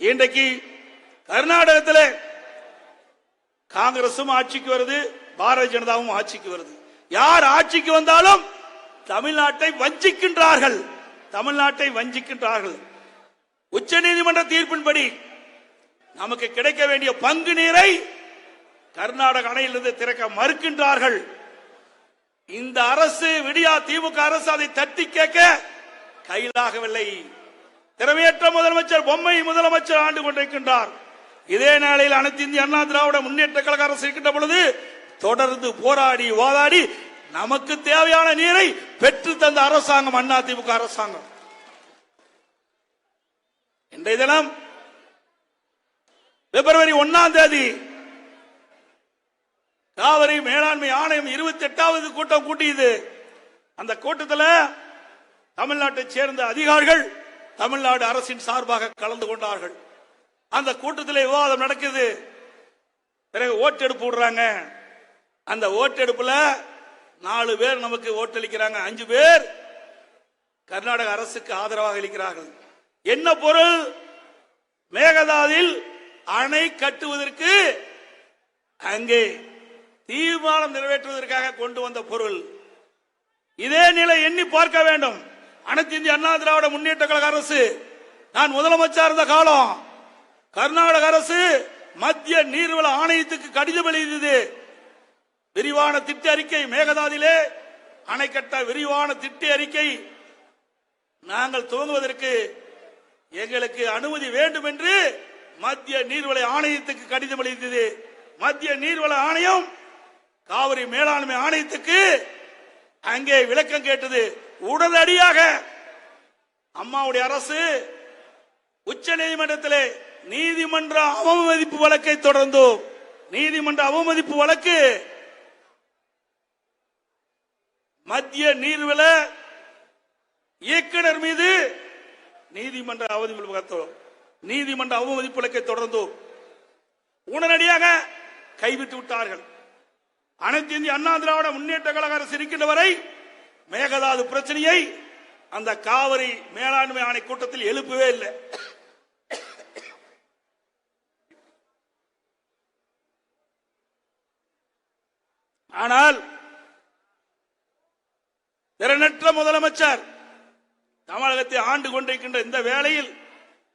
இன்றைக்கு கர்நாடகத்தில் காங்கிரசும் ஆட்சிக்கு வருது, பாரதிய ஜனதாவும் ஆட்சிக்கு வருது. யார் ஆட்சிக்கு வந்தாலும் தமிழ்நாட்டை வஞ்சிக்கின்றார்கள். தமிழ்நாட்டை வஞ்சிக்கின்றார்கள். உச்ச நீதிமன்ற தீர்ப்பின்படி நமக்கு கிடைக்க வேண்டிய பங்கு நீரை கர்நாடக அணையிலிருந்து திறக்க மறுக்கின்றார்கள். இந்த அரசு, விடியா திமுக அரசு அதை தட்டி கேட்க கையிலாகவில்லை. திறமையற்ற முதலமைச்சர், பொம்மை முதலமைச்சர் ஆண்டு கொண்டிருக்கின்றார். இதே நாளில் அனைத்து இந்திய அண்ணா திராவிட முன்னேற்ற கழக அரசு இருக்கின்ற பொழுது தொடர்ந்து போராடி வாதாடி நமக்கு தேவையான நீரை பெற்று தந்த அரசாங்கம் அண்ணா திமுக அரசாங்கம். இன்றைய தினம் பிப்ரவரி 1ஆம் தேதி காவிரி மேலாண்மை ஆணையம் 28வது கூட்டம் கூட்டியது. அந்த கூட்டத்தில் தமிழ்நாட்டை சேர்ந்த அதிகாரிகள் தமிழ்நாடு அரசின் சார்பாக கலந்து கொண்டார்கள். அந்த கூட்டத்தில் விவாதம் நடக்குது. பிறகு ஓட்டெடுப்பு விடுறாங்க. அந்த ஓட்டெடுப்புல 4 பேர் நமக்கு ஓட்டளிக்கிறாங்க, 5 பேர் கர்நாடக அரசுக்கு ஆதரவாக அளிக்கிறார்கள். என்ன பொருள்? மேகதாதுவில் அணை கட்டுவதற்கு அங்கே தீர்மானம் நிறைவேற்றுவதற்காக கொண்டு வந்த பொருள். இதே நிலை எண்ணி பார்க்க வேண்டும். அனைத்து இந்திய அண்ணா திராவிட முன்னேற்ற கழக அரசு, நான் முதலமைச்சர் இருந்த காலம், கர்நாடக அரசு மத்திய நீர்வள ஆணையத்துக்கு கடிதம் எழுதியது. விரிவான திட்ட அறிக்கை, மேகதாதிலே அணை கட்ட விரிவான திட்ட அறிக்கை நாங்கள் துவங்குவதற்கு எங்களுக்கு அனுமதி வேண்டும் என்று மத்திய நீர்வள ஆணையத்துக்கு கடிதம் எழுதியது. மத்திய நீர்வள ஆணையம் காவிரி மேலாண்மை ஆணையத்துக்கு அங்கே விளக்கம் கேட்டது. உடனடியாக அம்மாவுடைய அரசு உச்ச நீதிமன்றத்திலே நீதிமன்ற அவமதிப்பு வழக்கை தொடர்ந்தோம். நீதிமன்ற அவமதிப்பு வழக்கு மத்திய நீர்வள இயக்குனர் மீது நீதிமன்ற அவமதிப்பு வழக்கை தொடர்ந்தோம். உடனடியாக கைவிட்டு விட்டார்கள். அனைத்து இந்திய அண்ணா திராவிட முன்னேற்ற கழக அரசு இருக்கின்ற வரை மேகதாது பிரச்சனையை அந்த காவிரி மேலாண்மை ஆணை கூட்டத்தில் எழுப்பவே இல்லை. ஆனால் திறனற்ற முதலமைச்சர் தமிழகத்தை ஆண்டு கொண்டிருக்கின்ற இந்த வேளையில்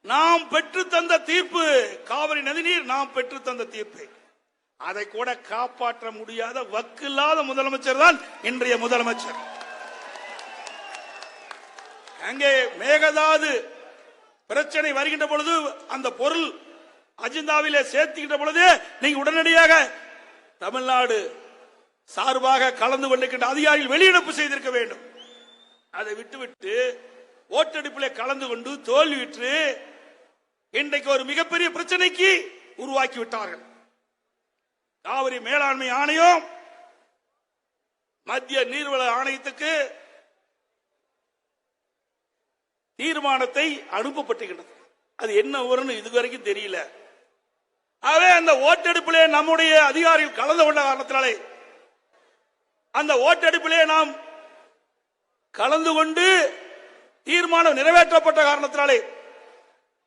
நாம் பெற்று தந்த தீர்ப்பு, காவிரி நதிநீர் நாம் பெற்று தந்த தீர்ப்பு, அதை கூட காப்பாற்ற முடியாத வக்கில்லாத முதலமைச்சர் தான் இன்றைய முதலமைச்சர். அங்கே மேகதாது பிரச்சனை வருகின்ற பொழுது அந்த பொருள் அஜெண்டாவிலே சேர்த்துக்கின்ற பொழுது நீங்க உடனடியாக தமிழ்நாடு சார்பாக கலந்து கொண்டிருக்கின்ற அதிகாரிகள் வெளியிடப்பு செய்திருக்க வேண்டும். அதை விட்டுவிட்டு ஓட்டெடுப்பிலே கலந்து கொண்டு தோல்வியுற்று இன்றைக்கு ஒரு மிகப்பெரிய பிரச்சனைக்கு உருவாக்கி விட்டார்கள். காவிரி மேலாண்மை ஆணையம் மத்திய நீர்வள ஆணையத்துக்கு தீர்மானத்தை அனுப்பப்பட்டிருக்கிறது. அது என்ன வரும்னு இதுவரைக்கும் தெரியல. ஆகவே அந்த ஓட்டெடுப்பிலே நம்முடைய அதிகாரிகள் கலந்து கொண்ட காரணத்தினாலே, அந்த ஓட்டெடுப்பிலே நாம் கலந்து கொண்டு தீர்மானம் நிறைவேற்றப்பட்ட காரணத்தினாலே,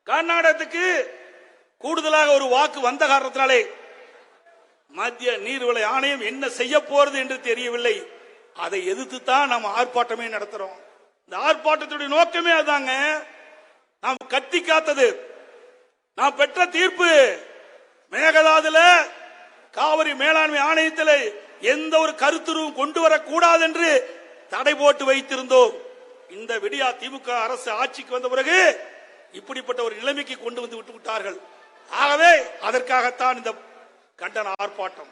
கர்நாடகத்துக்கு கூடுதலாக ஒரு வாக்கு வந்த காரணத்தினாலே மத்திய நீர்வள ஆணையம் என்ன செய்ய போறது என்று தெரியவில்லை. அதை எதிர்த்து தான் நாம் ஆர்ப்பாட்டமே நடத்துறோம். இந்த ஆர்ப்பாட்டத்துடைய நோக்கமே அதாங்க. நாம் கத்தி காத்தது, நாம் பெற்ற தீர்ப்பு, மேகதாதுல காவிரி மேலாண்மை ஆணையத்தில் எந்த ஒரு கருத்துருவும் கொண்டு வரக்கூடாது என்று தடை போட்டு வைத்திருந்தோம். இந்த விடியா திமுக அரசு ஆட்சிக்கு வந்த பிறகு இப்படிப்பட்ட ஒரு நிலைமைக்கு கொண்டு வந்து விட்டு விட்டார்கள். ஆகவே அதற்காகத்தான் இந்த கண்டன ஆர்ப்பாட்டம்.